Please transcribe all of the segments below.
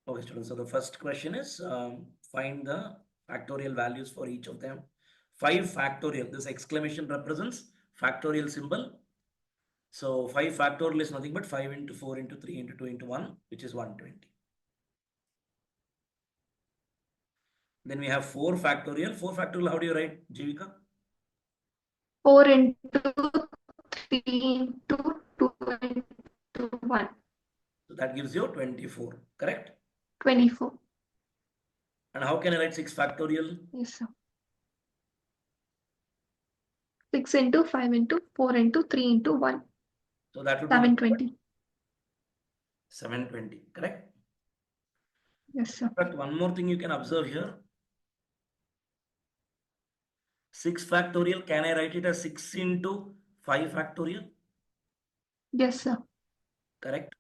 Okay, students. So the first question is find the factorial values for each of them. 5 factorial. This exclamation represents factorial symbol. So 5 factorial is nothing but 5 into 4 into 3 into 2 into 1, which is 120. Then we have 4 factorial. 4 factorial, how do you write, Jivika? 4 into 3 into 2 into 1. So that gives you 24, correct? 24. And how can I write 6 factorial? Yes, sir. 6 into 5 into 4 into 3 into 1. So that would be 720. 720, correct? Yes, sir. But one more thing you can observe here. 6 factorial, can I write it as 6 into 5 factorial? Yes, sir. Correct.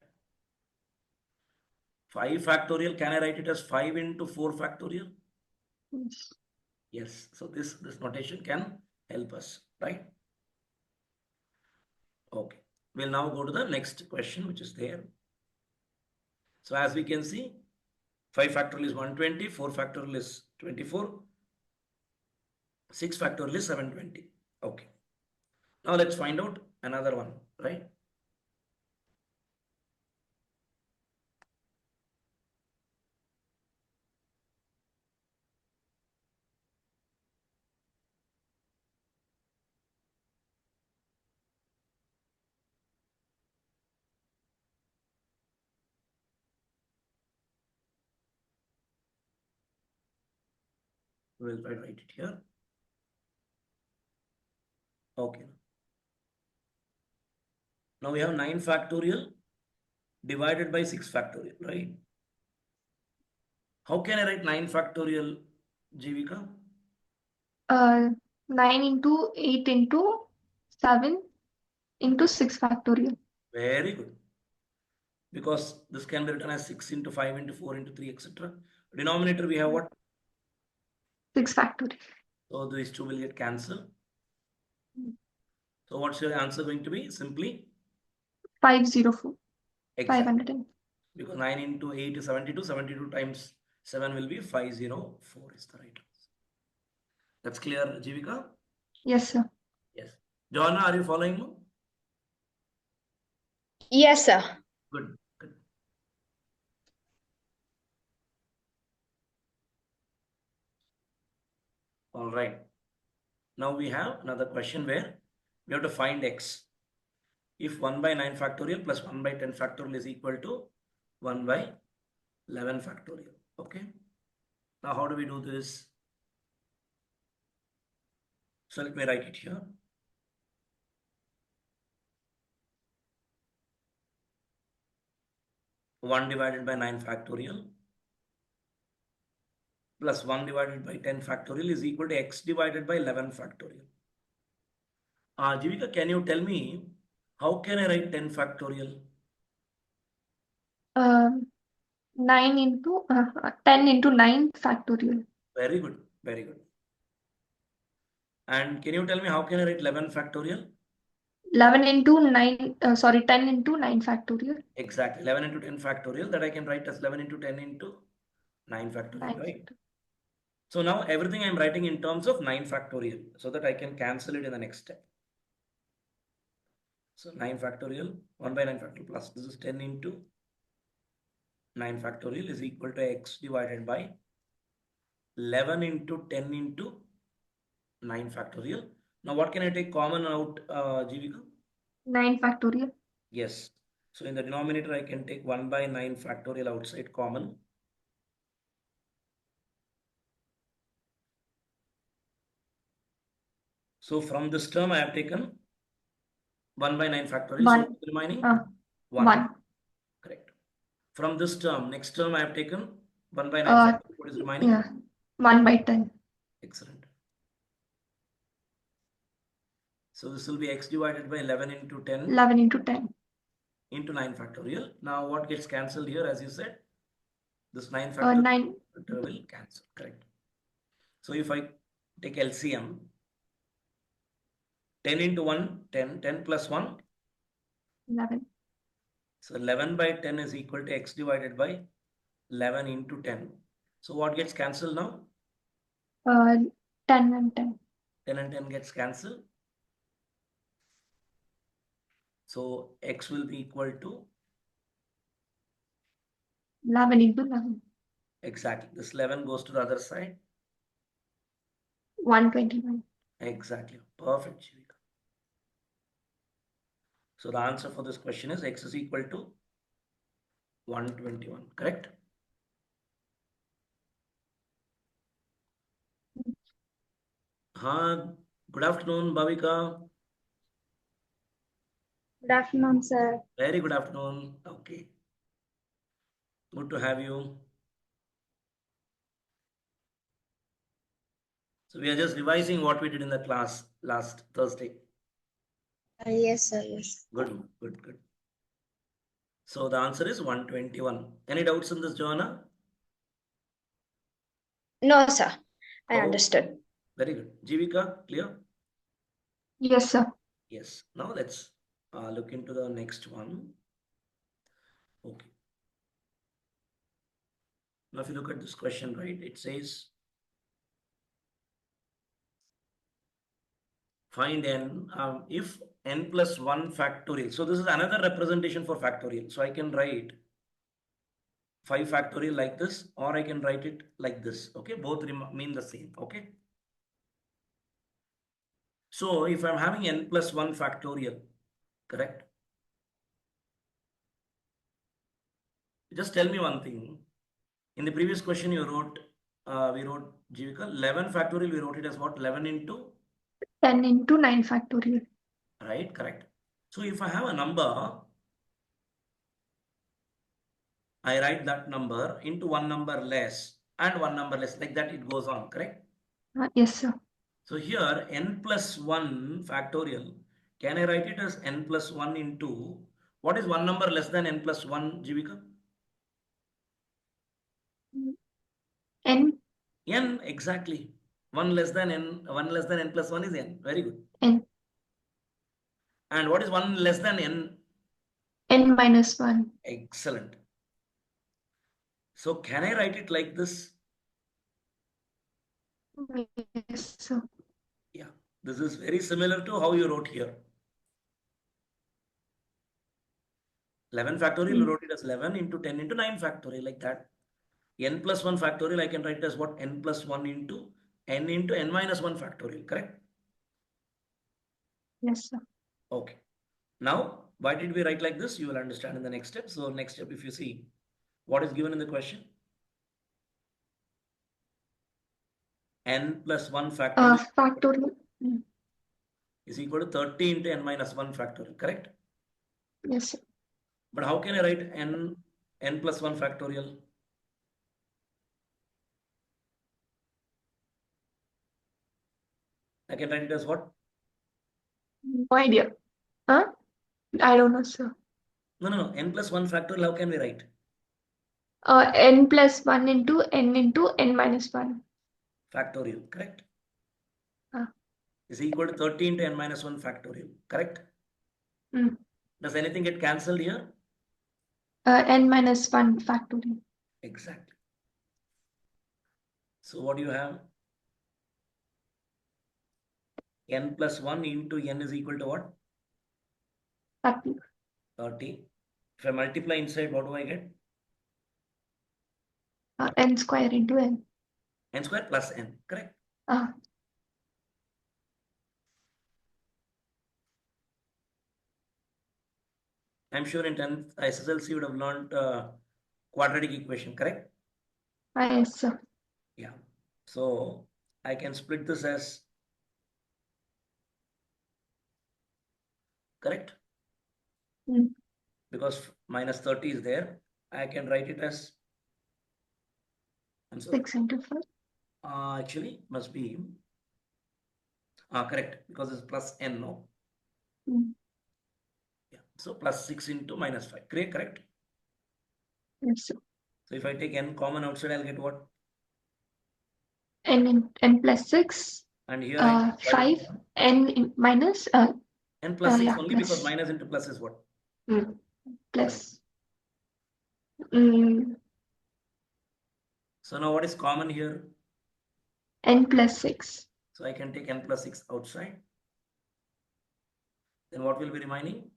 5 factorial, can I write it as 5 into 4 factorial? Yes. Yes. So this notation can help us, right? Okay. We'll now go to the next question, which is there. So as we can see, 5 factorial is 120, 4 factorial is 24, 6 factorial is 720. Okay. Now let's find out another one, right? We'll try to write it here. Okay. Now we have 9 factorial divided by 6 factorial, right? How can I write 9 factorial, Jivika? 9 into 8 into 7 into 6 factorial. Very good. Because this can be written as 6 into 5 into 4 into 3, etc. Denominator, we have what? 6 factorial. So these two will get cancelled. So what's your answer going to be? Simply 504. exactly. 500. Because 9 into 8 is 72. 72 times 7 will be 504 is the right answer. That's clear, Jivika? Yes, sir. Yes. Joanna, are you following me? Yes, sir. Good. Good. All right. Now we have another question where we have to find x. If 1 by 9 factorial plus 1 by 10 factorial is equal to 1 by 11 factorial. Okay. Now how do we do this? So let me write it here. 1 divided by 9 factorial plus 1 divided by 10 factorial is equal to x divided by 11 factorial. Jivika, can you tell me how can I write 10 factorial? 9 into 10 into 9 factorial. Very good. Very good. And can you tell me how can I write 11 factorial? 11 into 9, 10 into 9 factorial. Exactly. 11 into 10 factorial that I can write as 11 into 10 into 9 factorial, right? So now everything I'm writing in terms of 9 factorial so that I can cancel it in the next step. So 9 factorial, 1 by 9 factorial plus this is 10 into 9 factorial is equal to x divided by 11 into 10 into 9 factorial. Now what can I take common out, Jivika? 9 factorial. Yes. So in the denominator, I can take 1 by 9 factorial outside common. So from this term, I have taken 1 by 9 factorial. 1. So remaining 1. 1. Correct. From this term, next term, I have taken 1 by 9 factorial. What is remaining? Yeah. 1 by 10. Excellent. So this will be x divided by 11 into 10. 11 into 10. Into 9 factorial. Now what gets cancelled here, as you said? This 9 factorial 9 will cancel. Correct. So if I take LCM, 10 into 1, 10, 10 plus 1, 11. So 11 by 10 is equal to x divided by 11 into 10. So what gets cancelled now? 10 and 10. 10 and 10 gets cancelled. So x will be equal to 11 into 11. exactly. This 11 goes to the other side. 121. Exactly. Perfect, Jivika. So the answer for this question is x is equal to 121. Correct? Good afternoon, Bhavika. Good afternoon, sir. Very good afternoon. Okay. Good to have you. So we are just revising what we did in the class last Thursday. Yes, sir. Yes. Good, good, good. So the answer is 121. Any doubts in this, Joanna? No, sir. I Oh, understood. very good. Jivika, clear? Yes, sir. Yes. Now let's look into the next one. Okay. Now if you look at this question, right, it says find n if n plus 1 factorial. So this is another representation for factorial. So I can write 5 factorial like this, or I can write it like this. Okay, both mean the same. Okay. So if I'm having n plus 1 factorial, correct? Just tell me one thing. In the previous question you wrote, we wrote Jivika, 11 factorial, we wrote it as what? 11 into? 10 into 9 factorial. Right, correct. So if I have a number, I write that number into one number less and one number less, like that it goes on, correct? Yes, sir. So here n plus 1 factorial, can I write it as n plus 1 into, what is one number less than n plus 1, Jivika? N. N, exactly. 1 less than n plus 1 is n. Very good. N. And what is 1 less than n? N minus 1. Excellent. So can I write it like this? Yes, sir. Yeah, this is very similar to how you wrote here. 11 factorial, you wrote it as 11 into 10 into 9 factorial, like that. N plus 1 factorial, I can write as what? N plus 1 into n minus 1 factorial, correct? Yes, sir. Okay. Now, why did we write like this? You will understand in the next step. So next step, if you see what is given in the question, n plus 1 factorial Factorial. is equal to 30 into n minus 1 factorial, correct? Yes, sir. But how can I write n plus 1 factorial? I can write it as what? No idea. Huh? I don't know, sir. No. N plus 1 factorial, how can we write? N plus 1 into n minus 1. Factorial, correct? Uh, Is equal to 30 into n minus 1 factorial, correct? Does anything get cancelled here? N minus 1 factorial. Exactly. So what do you have? N plus 1 into n is equal to what? 30. 30. If I multiply inside, what do I get? N square into n. N square plus n, correct? I'm sure in 10th SSLC you would have learned quadratic equation, correct? Yes, sir. Yeah. So I can split this as, correct? Because minus 30 is there. I can write it as, I'm sorry. 6 into 4. Actually, must be, correct, because it's plus n, no? Yeah. So plus 6 into minus 5. Correct? Yes, sir. So if I take n common outside, I'll get what? N plus 6. And here I 5. N minus. N plus 6 only plus. because minus into plus is what? Plus. So now what is common here? N plus 6. So I can take n plus 6 outside. Then what will be remaining?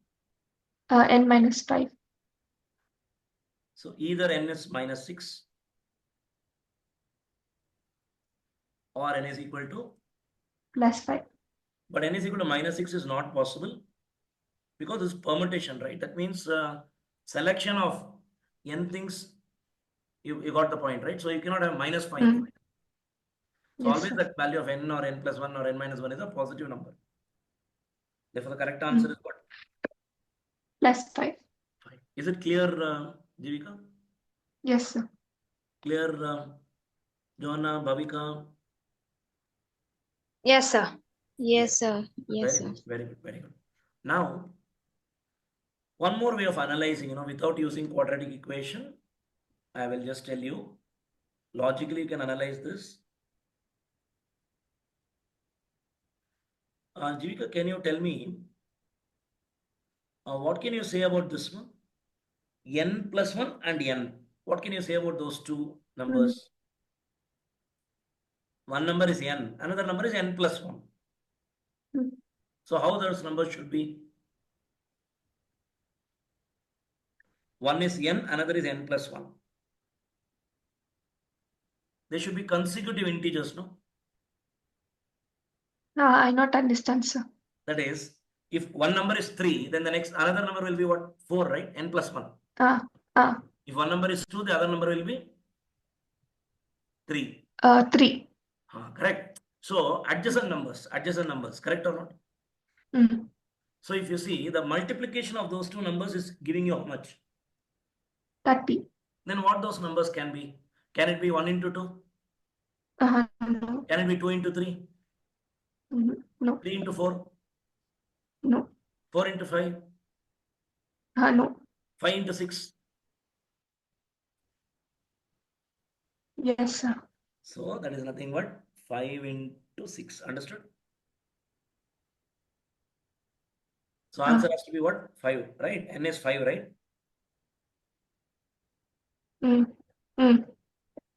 N minus 5. So either n is minus 6 or n is equal to Plus 5. But n is equal to minus 6 is not possible because it's permutation, right? That means selection of n things, you got the point, right? So you cannot have minus 5. Mm. So Yes, always sir. that value of n or n plus 1 or n minus 1 is a positive number. Therefore, the correct answer is what? Plus 5. 5. Is it clear, Jivika? Yes, sir. Clear, Joanna, Bhavika? Yes, sir. Yes. Yes, sir. Yes, Very sir. good, very good, very good. Now, one more way of analyzing, without using quadratic equation, I will just tell you. Logically, you can analyze this. Jivika, can you tell me what can you say about this one? N plus 1 and n. What can you say about those two numbers? One number is n, another number is n plus 1. Mm. So how those numbers should be? One is n, another is n plus 1. They should be consecutive integers, no? I not understand, sir. That is, if one number is 3, then the next another number will be what? 4, right? N plus 1. If one number is 2, the other number will be 3. 3. Correct. So adjacent numbers, correct or not? Mm. So if you see, the multiplication of those two numbers is giving you how much? 30. Then what those numbers can be? Can it be 1 into 2? No. Can it be 2 into 3? No. 3 into 4? No. 4 into 5? No. 5 into 6? Yes, sir. So that is nothing but 5 into 6. Understood? So answer has to be what? 5, right? N is 5, right?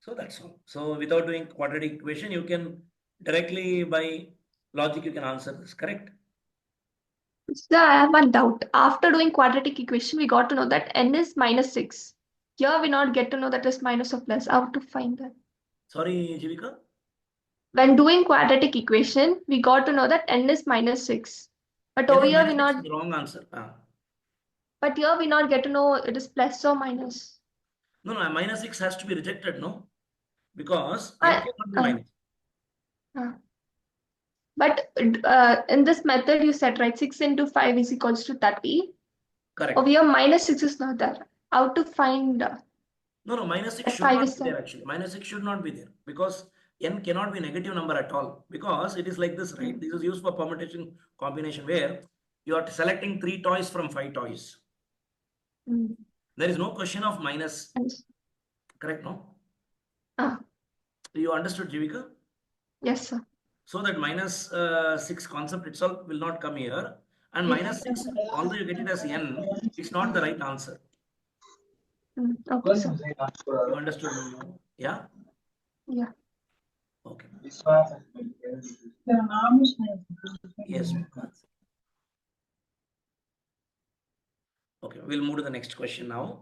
So that's all. So without doing quadratic equation, you can directly by logic you can answer this, correct? So I have one doubt. After doing quadratic equation, we got to know that n is minus 6. Here we not get to know that is minus or plus. How to find that? Sorry, Jivika? When doing quadratic equation, we got to know that n is minus 6. But N over is here minus we 6 not. is the wrong answer. But here we not get to know it is plus or minus. No, minus 6 has to be rejected, no? Because n I, cannot be uh, minus. But in this method you said, right, 6 into 5 is equals to 30. Correct. Over here minus 6 is not there. How to find No, minus 6 that should 5 not is be there there? actually. Minus 6 should not be there because n cannot be a negative number at all because it is like this, right? This is used for permutation combination where you are selecting 3 toys from 5 toys. There is no question of minus. Correct, no? You understood, Jivika? Yes, sir. So that minus 6 concept itself will not come here. And minus 6, although you get it as n, it's not the right answer. Okay, sir. You understood me now? Yeah? Yeah. Okay. Yes. Okay, we'll move to the next question now.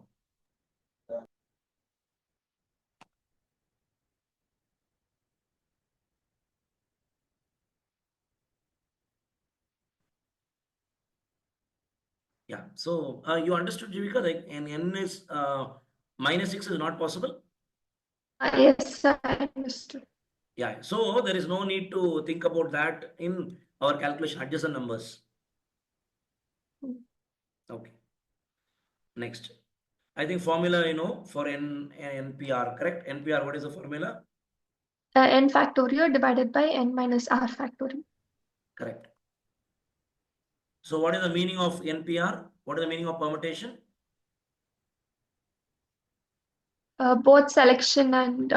Yeah, so you understood, Jivika, like n is minus 6 is not possible? Yes, sir, I understood. Yeah, so there is no need to think about that in our calculation, adjacent numbers. Okay. Next. I think formula, for NPR, correct? NPR, what is the formula? N factorial divided by n minus r factorial. Correct. So what is the meaning of NPR? What is the meaning of permutation? Both selection and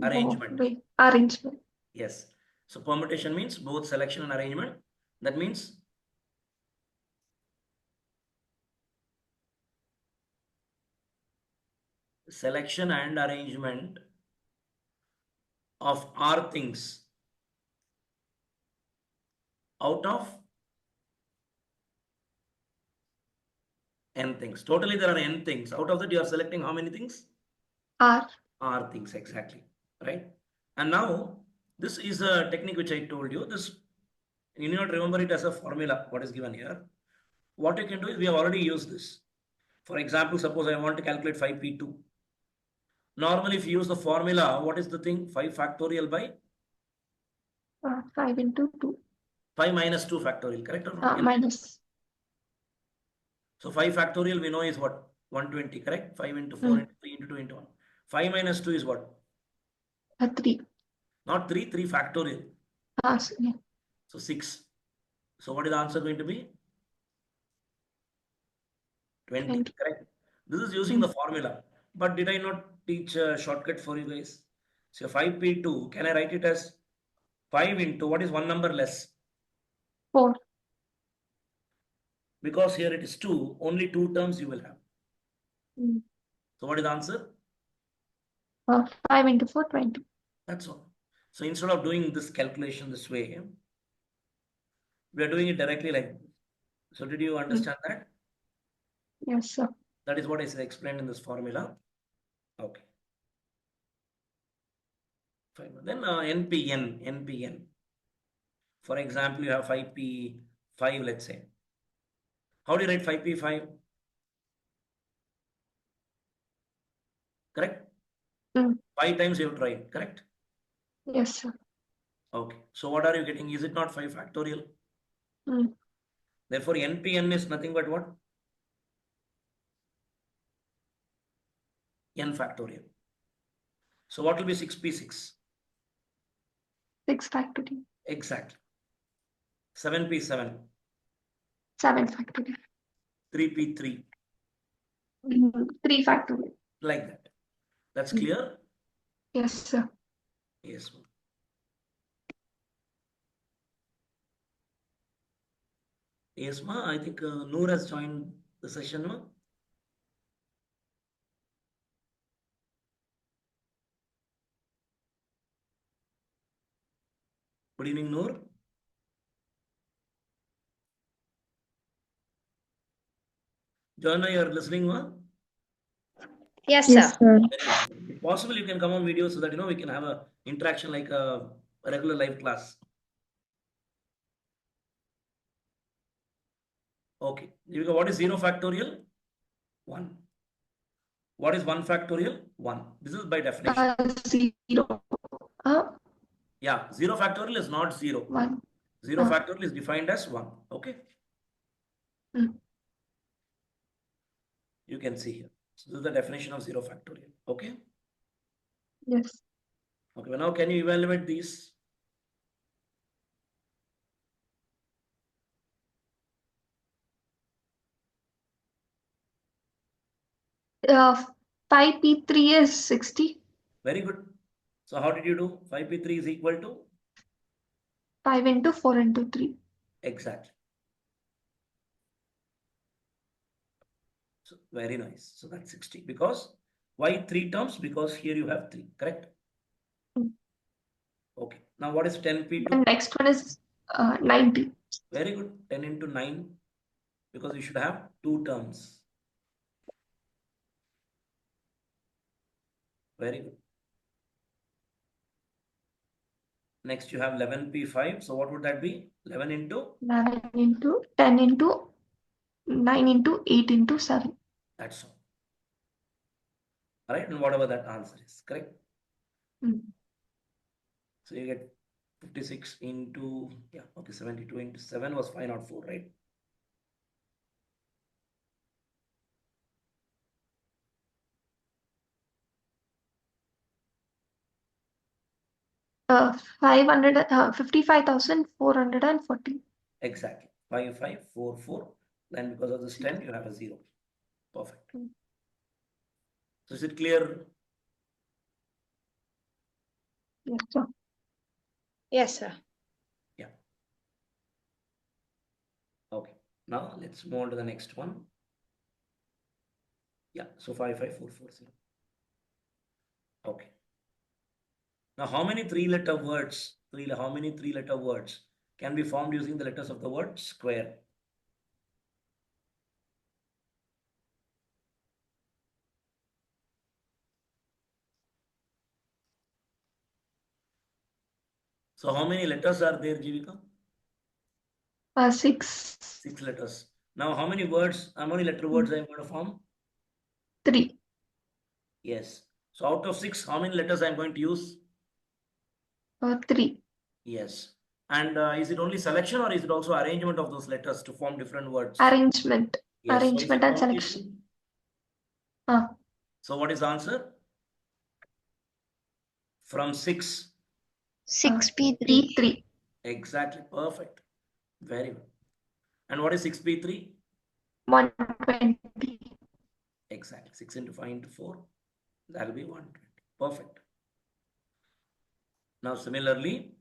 Arrangement. arrangement. Yes. So permutation means both selection and arrangement. That means selection and arrangement of R things out of n things. Totally there are n things. Out of that you are selecting how many things? R. R things, exactly, right? And now this is a technique which I told you. This you need not remember it as a formula, what is given here. What you can do is we have already used this. For example, suppose I want to calculate 5p2. Normally, if you use the formula, what is the thing? 5 factorial by 5 into 2. 5 minus 2 factorial, correct or not? Minus. So 5 factorial we know is what? 120, correct? 5 into 4 into 3 into 2 into 1. 5 minus 2 is what? 3. Not 3, 3 factorial. Yeah. So 6. So what is the answer going to be? 20, correct? This is using the formula. But did I not teach a shortcut for you guys? So 5p2, can I write it as 5 into what is one number less? 4. Because here it is 2, only 2 terms you will have. So what is the answer? 5 into 4, 20. That's all. So instead of doing this calculation this way, we are doing it directly like this. So did you understand that? Yes, sir. That is what I explained in this formula. Okay. Fine. Then NPN. For example, you have 5p5, let's say. How do you write 5p5? Correct? 5 times you have tried, correct? Yes, sir. Okay. So what are you getting? Is it not 5 factorial? Therefore, NPN is nothing but what? N factorial. So what will be 6p6? 6 factorial. Exactly. 7p7. 7 factorial. 3p3. 3 factorial. Like that. That's clear? Yes, sir. Yes. Yes, ma. I think Noor has joined the session, ma. Good evening, Noor. Joanna, you are listening, ma? Yes, sir. Very good. If possible, you can come on video so that we can have a interaction like a regular live class. Okay. What is 0 factorial? 1. What is 1 factorial? 1. This is by definition. 0. Yeah, 0 factorial is not 0. 1. 0 factorial is defined as 1. Okay. You can see here. So this is the definition of 0 factorial. Okay. Yes. Okay. Now can you evaluate these? Uh, 5p3 is 60. Very good. So how did you do? 5p3 is equal to? 5 into 4 into 3. Exactly. So very nice. So that's 60. Because why 3 terms? Because here you have 3. Correct? Okay. Now what is 10p2? The next one is 90. Very good. 10 into 9. Because you should have 2 terms. Very good. Next you have 11p5. So what would that be? 11 into? 11 into 10 into 9 into 8 into 7. That's all. Alright, and whatever that answer is, correct? So you get 56 into, 72 into 7 was 504, right? Uh, 55,440. Exactly. 5544. Then because of this 10, you have a 0. Perfect. So is it clear? Yes, sir. Yes, sir. Yeah. Okay. Now let's move on to the next one. Yeah. So 55440. Okay. Now, how many three-letter words? How many three-letter words can be formed using the letters of the word square? So, how many letters are there, Jivika? 6. 6 letters. Now, how many words? How many letter words I am going to form? 3. Yes. So, out of 6, how many letters I am going to use? 3. Yes. And is it only selection or is it also arrangement of those letters to form different words? Arrangement. Yes. Arrangement and selection. So what is the answer? From 6. 6p3. 3. Exactly. Perfect. Very good. And what is 6p3? 120. Exactly. 6 into 5 into 4. That will be 120. Perfect. Now similarly,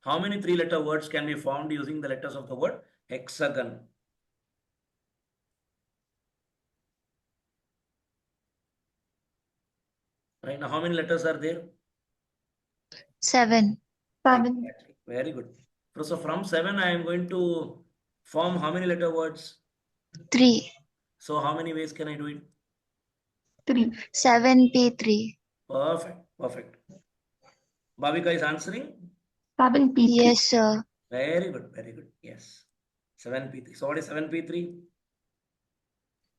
how many three-letter words can be formed using the letters of the word hexagon? Right now, how many letters are there? 7. 7. Exactly. Very good. So from 7, I am going to form how many letter words? 3. So how many ways can I do it? 3. 7p3. Perfect. Perfect. Bhavika is answering? 7p3. Yes, sir. Very good. Very good. Yes. 7p3. So what is 7p3?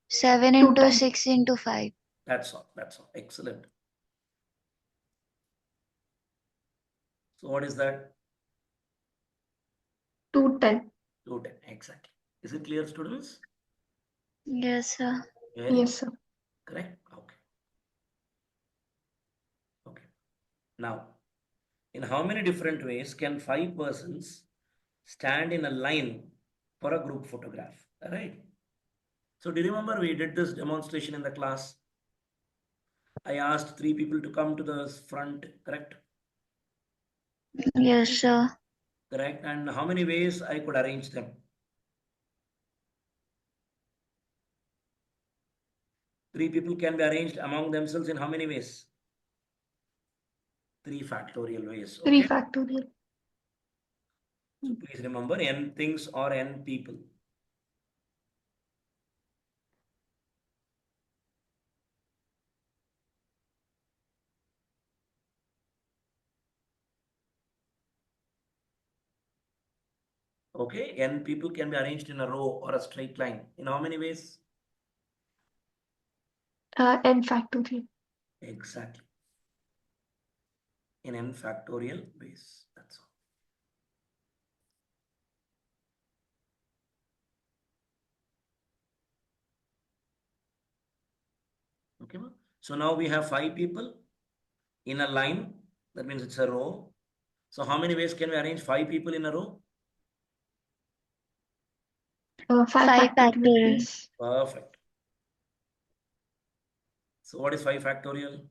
7 into 210. 6 into 5. That's all. That's all. Excellent. So what is that? 210. 210. Exactly. Is it clear, students? Yes, sir. Very Yes, sir. correct. Okay. Okay. Now, in how many different ways can 5 persons stand in a line for a group photograph? All right. So do you remember we did this demonstration in the class? I asked 3 people to come to the front, correct? Yes, sir. Correct. And how many ways I could arrange them? 3 people can be arranged among themselves in how many ways? 3 factorial ways. 3 Okay. factorial. So please remember n things or n people. Okay, n people can be arranged in a row or a straight line. In how many ways? N factorial. Exactly. In n factorial ways. That's all. Okay. So now we have 5 people in a line. That means it's a row. So how many ways can we arrange 5 people in a row? 5 factorial. factorial. Yes. Perfect. So what is 5 factorial?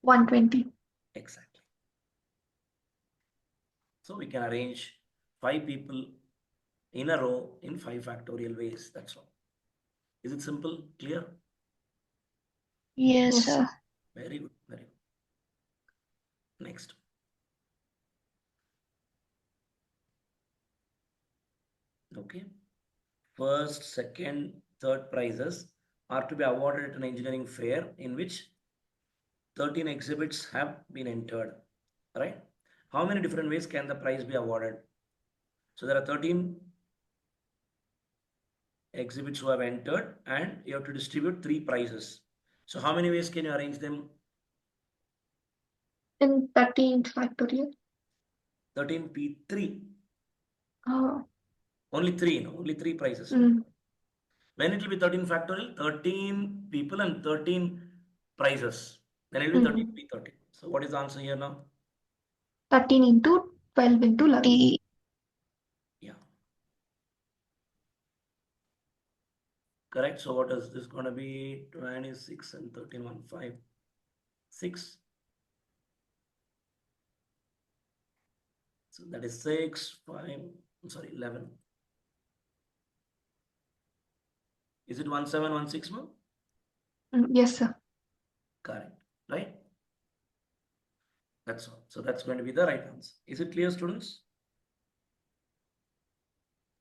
120. Exactly. So we can arrange 5 people in a row in 5 factorial ways. That's all. Is it simple? Clear? Yes, Yes, sir. sir. Very good. Very good. Next. Okay. First, second, third prizes are to be awarded at an engineering fair in which 13 exhibits have been entered. Right? How many different ways can the prize be awarded? So there are 13 exhibits who have entered and you have to distribute 3 prizes. So how many ways can you arrange them? In 13 factorial. 13p3. Uh, Only 3, no? Only 3 prizes. When it will be 13 factorial, 13 people and 13 prizes. Then it will be 13p13. So what is the answer here now? 13 into 12 into 11. T. Yeah. Correct. So what is this going to be? 26 and 13, 1, 5, 6. So that is 6, 5, I'm sorry, 11. Is it 1716, no? Yes, sir. Correct. Right? That's all. So that's going to be the right answer. Is it clear, students?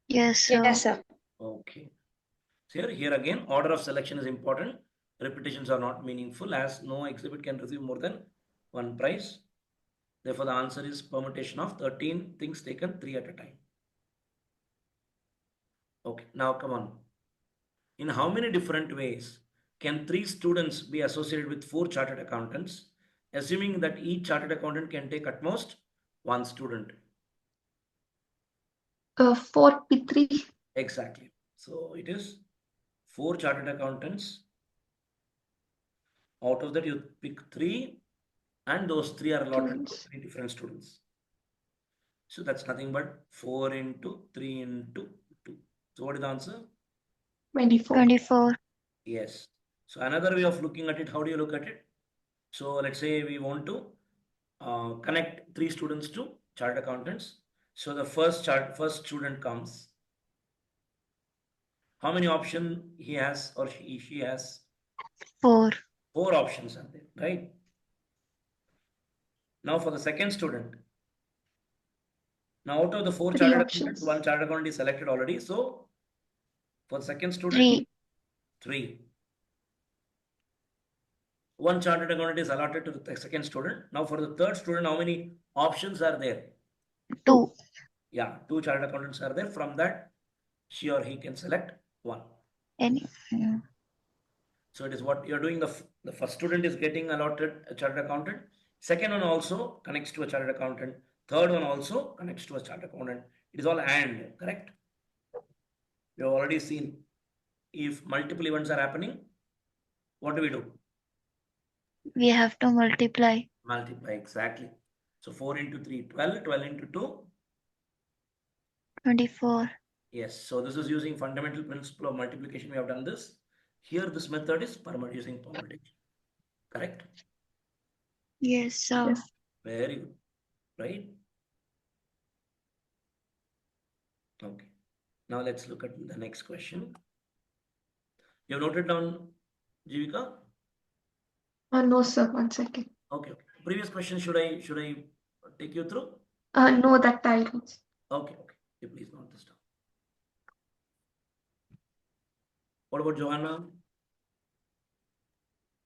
Yes, sir. Yes, sir. Okay. So here again, order of selection is important. Repetitions are not meaningful as no exhibit can receive more than one prize. Therefore, the answer is permutation of 13 things taken 3 at a time. Okay, now come on. In how many different ways can 3 students be associated with 4 chartered accountants, assuming that each chartered accountant can take at most 1 student? 4P3. Exactly. So it is 4 chartered accountants. Out of that, you pick 3, and those 3 are allotted to 3 different students. So that's nothing but 4 into 3 into 2. So what is the answer? 24. 24. Yes. So another way of looking at it, how do you look at it? So let's say we want to connect 3 students to chartered accountants. So the first student comes. How many options he has or she has? 4. 4 options are there, right? Now for the second student. Now out of the 4 3 chartered options. accountants, 1 chartered accountant is selected already. So for the second student, 3. 3. 1 chartered accountant is allotted to the second student. Now for the third student, how many options are there? 2. Yeah, 2 chartered accountants are there. From that, she or he can select 1. Any. So it is what you're doing. The first student is getting allotted a chartered accountant. Second one also connects to a chartered accountant. Third one also connects to a chartered accountant. It is all and, correct? We have already seen if multiple events are happening, what do we do? We have to multiply. Multiply, exactly. So 4 into 3, 12. 12 into 2. 24. Yes, so this is using fundamental principle of multiplication. We have done this. Here, this method is using permutation. Correct? Yes, sir. Yes. Very good. Right? Okay. Now let's look at the next question. You have noted down, Jivika? No, sir. 1 second. Okay. Previous question, should I take you through? No, that I don't. Okay. You please note this down. What about Joanna?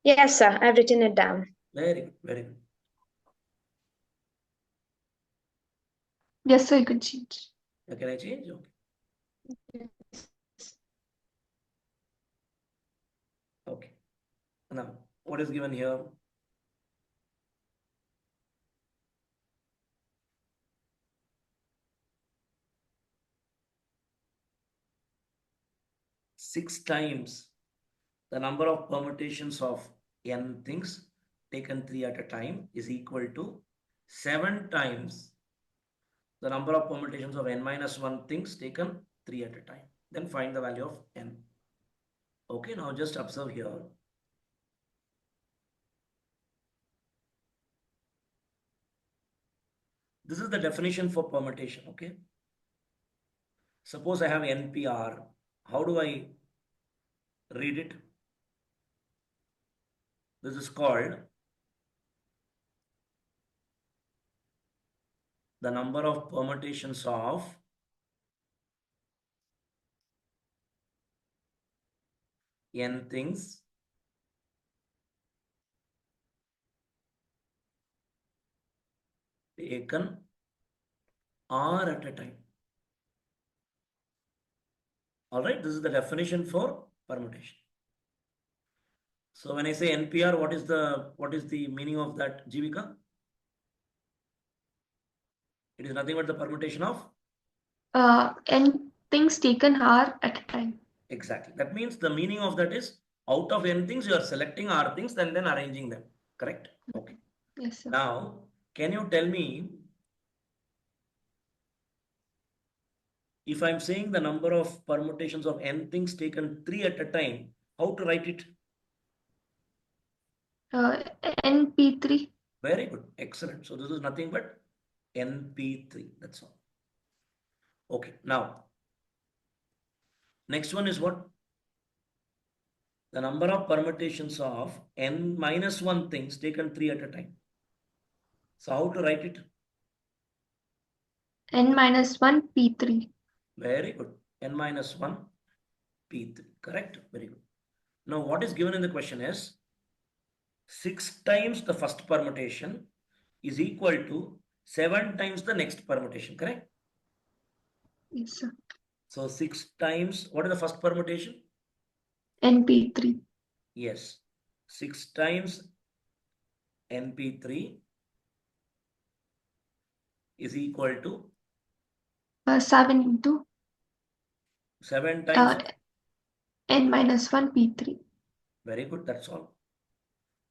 Yes, sir. I've written it down. Very good. Very good. Yes, sir. You can change. Can I change? Okay. Okay. Now, what is given here? Six times the number of permutations of n things taken 3 at a time is equal to 7 times the number of permutations of n minus 1 things taken 3 at a time. Then find the value of n. Okay, now just observe here. This is the definition for permutation, okay? Suppose I have NPR. How do I read it? This is called the number of permutations of n things taken r at a time. All right, this is the definition for permutation. So when I say NPR, what is the meaning of that, Jivika? It is nothing but the permutation of N things taken are at a time. exactly. That means the meaning of that is out of n things you are selecting r things and then arranging them. Correct? Okay. Yes, sir. Now, can you tell me if I'm saying the number of permutations of n things taken 3 at a time, how to write it? NP3. Very good. Excellent. So this is nothing but NP3. That's all. Okay. Now, next one is what? The number of permutations of n minus 1 things taken 3 at a time. So how to write it? N minus 1 P3. Very good. N minus 1 P3. Correct. Very good. Now what is given in the question is 6 times the first permutation is equal to 7 times the next permutation. Correct? Yes, sir. So 6 times, what is the first permutation? NP3. Yes. 6 times NP3 is equal to 7 into 7 times. N minus 1 P3. Very good. That's all.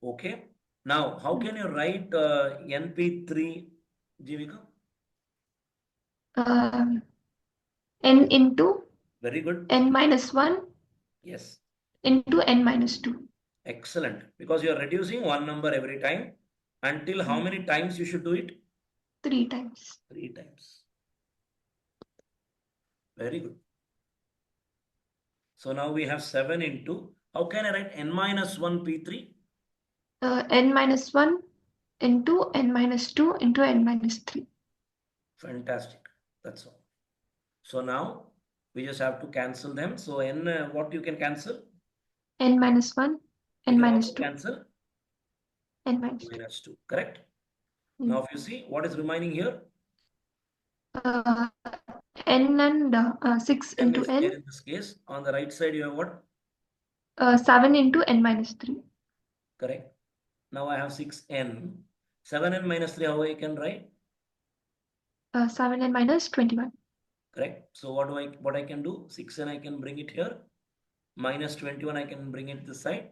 Okay. Now, how can you write NP3, Jivika? N into Very good. N minus 1 Yes. into N minus 2. Excellent. Because you are reducing one number every time. Until how many times you should do it? 3 times. 3 times. Very good. So now we have 7 into, how can I write N minus 1 P3? N minus 1 into N minus 2 into N minus 3. Fantastic. That's all. So now we just have to cancel them. So N, what you can cancel? N minus 1, You N can minus also 2. cancel N minus 2. minus 2. Correct? Now if you see, what is remaining here? N and 6 N into is there N. in this case. On the right side, you have what? 7 into N minus 3. Correct. Now I have 6N. 7N minus 3, how I can write? 7N minus 21. Correct. So what I can do? 6N I can bring it here. Minus 21 I can bring it this side.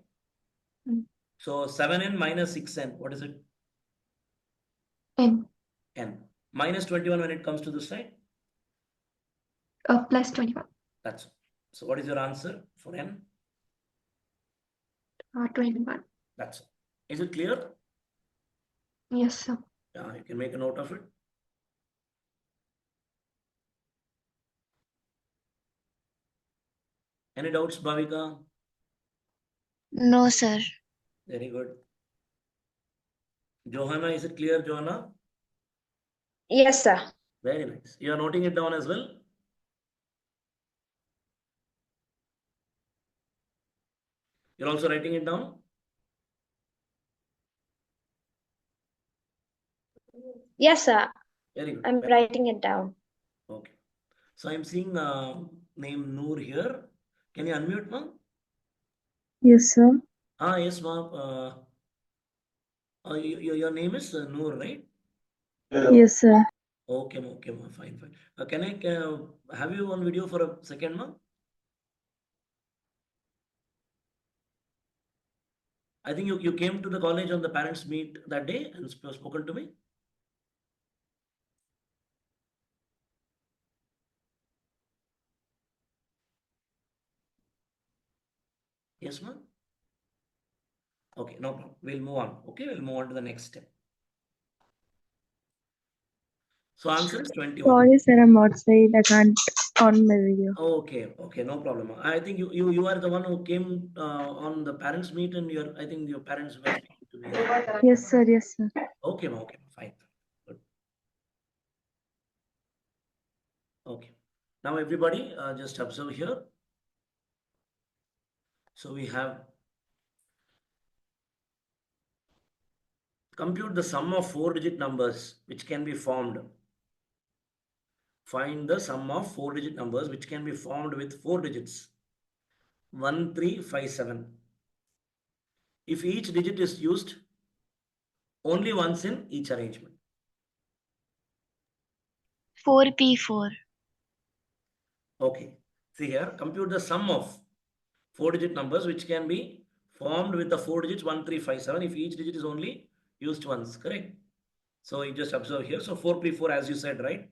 So 7N minus 6N, what is it? N. N. Minus 21 when it comes to this side? Plus 21. That's all. So what is your answer for N? 21. That's all. Is it clear? Yes, sir. Yeah, you can make a note of it. Any doubts, Bhavika? No, sir. Very good. Johanna, is it clear, Johanna? Yes, sir. Very nice. You are noting it down as well? You're also writing it down? Yes, sir. Very good. I'm writing it down. Okay. So I'm seeing name Noor here. Can you unmute, ma'am? Yes, sir. Yes, ma'am. Your name is Noor, right? Yes, sir. Okay, ma'am. Okay, ma'am. Fine, fine. Can I have you on video for a second, ma'am? I think you came to the college on the parents' meet that day and spoken to me. Yes, ma'am. Okay, no problem. We'll move on. Okay, we'll move on to the next step. So answer is 21. Sorry, sir. I'm outside. I can't on my video. Okay, okay, no problem. I think you are the one who came on the parents' meet, and I think your parents were speaking to me. Right? Yes, sir. Yes, sir. Okay, ma'am. Okay, fine. Good. Okay. Now everybody, just observe here. So we have compute the sum of 4-digit numbers which can be formed. Find the sum of 4-digit numbers which can be formed with 4 digits. 1, 3, 5, 7. If each digit is used only once in each arrangement. 4P4. Okay. See here, compute the sum of 4-digit numbers which can be formed with the 4 digits 1, 3, 5, 7 if each digit is only used once. Correct. So you just observe here. So 4P4 as you said, right?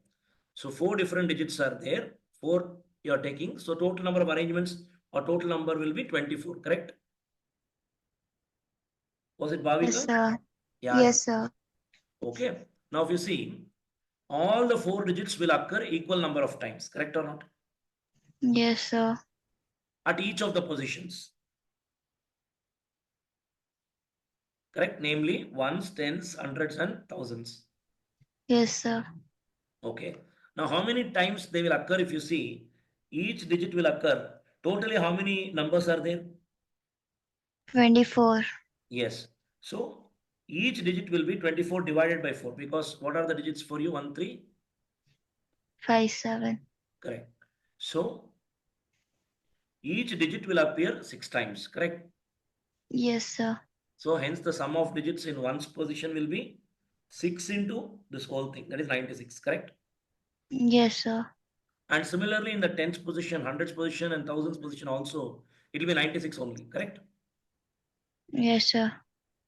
So 4 different digits are there. 4 you are taking. So total number of arrangements or total number will be 24. Correct? Was it Bhavika? Yes, sir. Yeah. Yes, sir. Okay. Now if you see, all the 4 digits will occur equal number of times. Correct or not? Yes, sir. At each of the positions. correct? Namely, ones, tens, hundreds, and thousands. Yes, sir. Okay. Now, how many times they will occur if you see each digit will occur? Totally, how many numbers are there? 24. Yes. So, each digit will be 24 divided by 4 because what are the digits for you? 1, 3? 5, 7. Correct. So, each digit will appear 6 times, correct? Yes, sir. So, hence the sum of digits in one's position will be 6 into this whole thing, that is 96, correct? Yes, sir. And similarly, in the tens position, hundreds position, and thousands position also, it will be 96 only, correct? Yes, sir.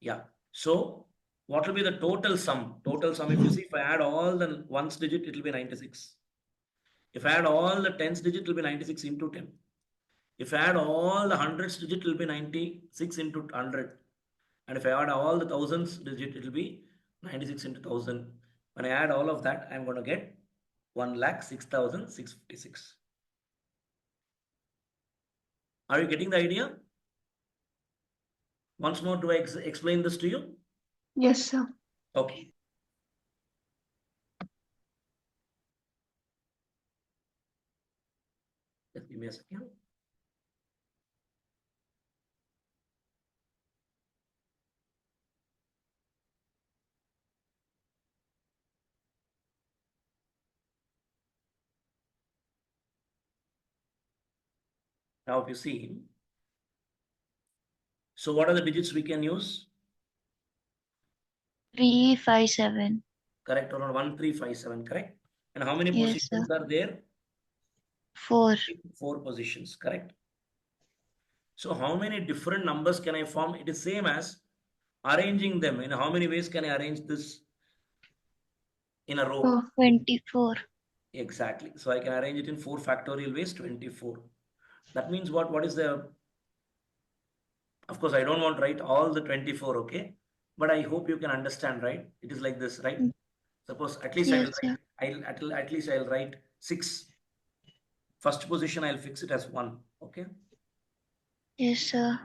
Yeah. So, what will be the total sum? Total sum, if you see, if I add all the ones digit, it will be 96. If I add all the tens digit, it will be 96 into 10. If I add all the hundreds digit, it will be 96 into 100. And if I add all the thousands digit, it will be 96 into 1000. When I add all of that, I'm going to get 1,06,656. Are you getting the idea? Once more, do I explain this to you? Yes, sir. Okay. Just give me a second. Now, if you see, so what are the digits we can use? 3, 5, 7. Correct, around 1357, correct? And how many Yes, positions sir. are there? 4. 4 positions, correct? So how many different numbers can I form? It is same as arranging them. In how many ways can I arrange this in a row? Oh, 24. Exactly. So I can arrange it in 4 factorial ways, 24. That means what? What is the... Of course, I don't want to write all the 24, okay? But I hope you can understand, right? It is like this, right? Suppose at least I Yes, will sir. write, at least I'll write 6. First position, I'll fix it as 1, okay? Yes, sir.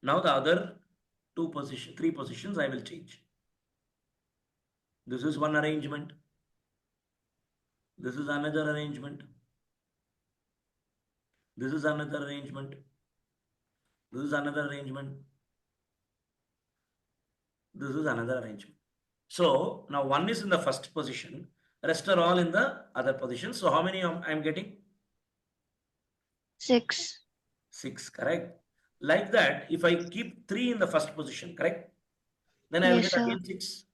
Now the other 3 positions, I will change. This is one arrangement. This is another arrangement. This is another arrangement. This is another arrangement. This is another arrangement. So now 1 is in the first position. Rest are all in the other position. So how many I'm getting? 6. 6, correct? Like that, if I keep 3 in the first position, correct? Then I will Yes, get sir. again 6.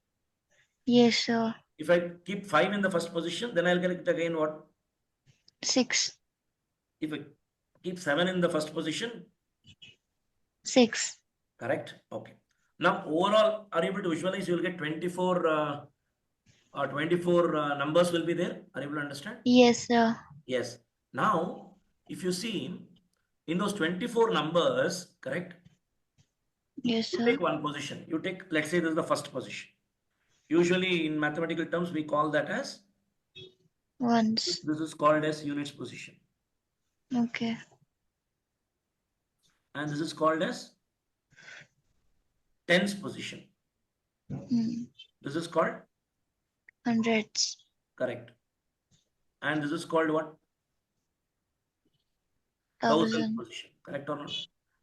Yes, sir. If I keep 5 in the first position, then I'll get it again what? 6. If I keep 7 in the first position, 6. correct? Okay. Now, overall, are you able to visualize? You will get 24 numbers will be there. Are you able to understand? Yes, sir. Yes. Now, if you see in those 24 numbers, correct? Yes, You sir. take one position. You take, let's say this is the first position. Usually in mathematical terms, we call that as, Once. this is called as units position. Okay. And this is called as tens position. This is called, Hundreds. correct. And this is called what? Thousand Thousand. position, correct or not?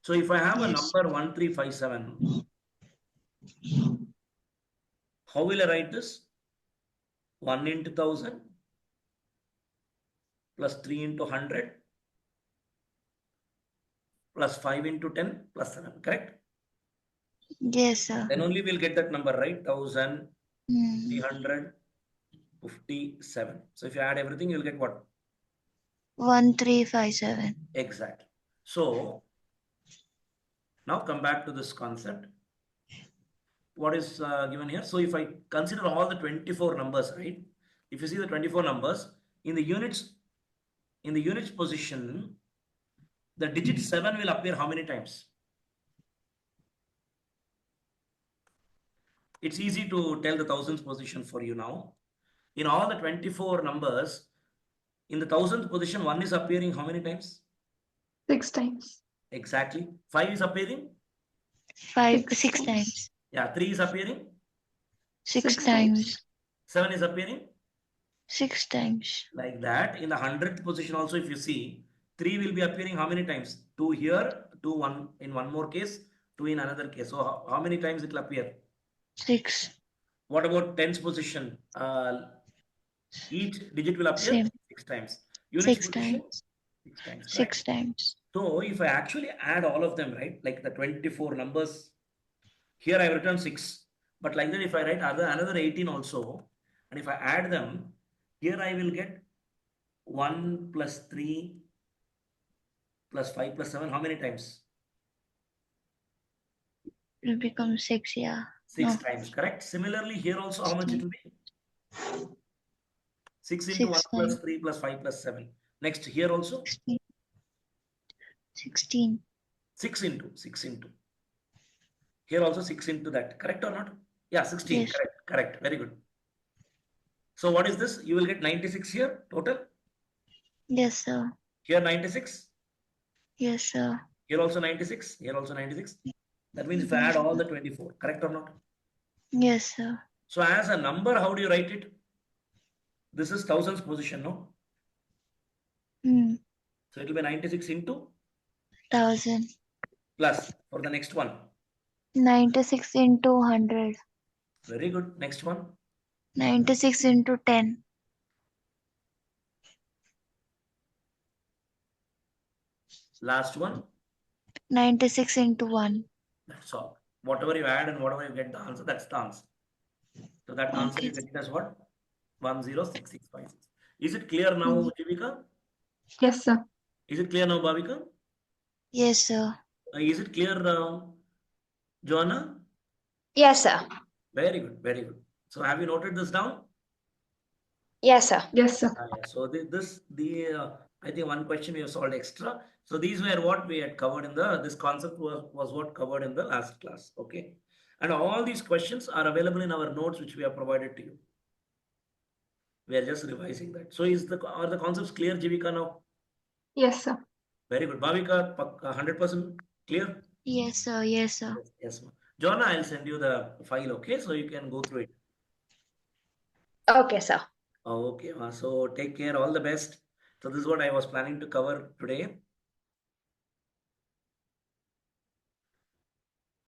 So if I have a Yes. number 1357, how will I write this? 1 into 1000 plus 3 into 100 plus 5 into 10 plus 7, correct? Yes, sir. Then only we'll get that number, right? 1357. So if you add everything, you'll get what? 1357. Exactly. So now come back to this concept. What is given here? So if I consider all the 24 numbers, right? If you see the 24 numbers in the units position, the digit 7 will appear how many times? It's easy to tell the thousands position for you now. In all the 24 numbers, in the thousandth position, 1 is appearing how many times? 6 times. Exactly. 5 is appearing? Six times. Yeah, 3 is appearing. Six Six times. 7 is appearing. 6 times. Like that. In the 100th position also, if you see, 3 will be appearing how many times? 2 here, 2 1 in one more case, 2 in another case. So how many times it will appear? 6. What about 10th position? Each digit will appear Same. 6 times. Units 6 position? times. 6 times, correct? 6 times. So if I actually add all of them, right, like the 24 numbers, here I have written 6. But like that, if I write another 18 also, and if I add them, here I will get 1 plus 3 plus 5 plus 7. How many times? It will become 6, yeah. 6 No. times, correct? Similarly, here also, how much it will be? 6 into 1 6 plus times. 3 plus 5 plus 7. Next, here also? 16. 6 into. Here also 6 into that, correct or not? Yeah, 16, Yes. correct. Very good. So what is this? You will get 96 here, total. Yes, sir. Here 96. Yes, sir. Here also 96. Here also 96. That means if I add all the 24, correct or not? Yes, sir. So as a number, how do you write it? This is thousands position, no? So it will be 96 into 1000. plus for the next one. 96 into 100. Very good. Next one. 96 into 10. Last one. 96 into 1. That's all. Whatever you add and whatever you get the answer, that's the answer. So that answer Okay. you get it as what? 106656. Is it clear now, Jivika? Yes, sir. Is it clear now, Bhavika? Yes, sir. Is it clear, Joanna? Yes, sir. Very good. So have you noted this down? Yes, sir. Yes, sir. Yeah. So I think one question we have solved extra. So these were what we had covered in this concept was what covered in the last class. Okay. And all these questions are available in our notes, which we have provided to you. We are just revising that. So are the concepts clear, Jivika, now? Yes, sir. Very good. Bhavika, 100% clear? Yes, sir. Yes, sir. Yes, ma'am. Joanna, I'll send you the file, okay? So you can go through it. Okay, sir. Okay, so take care. All the best. So this is what I was planning to cover today.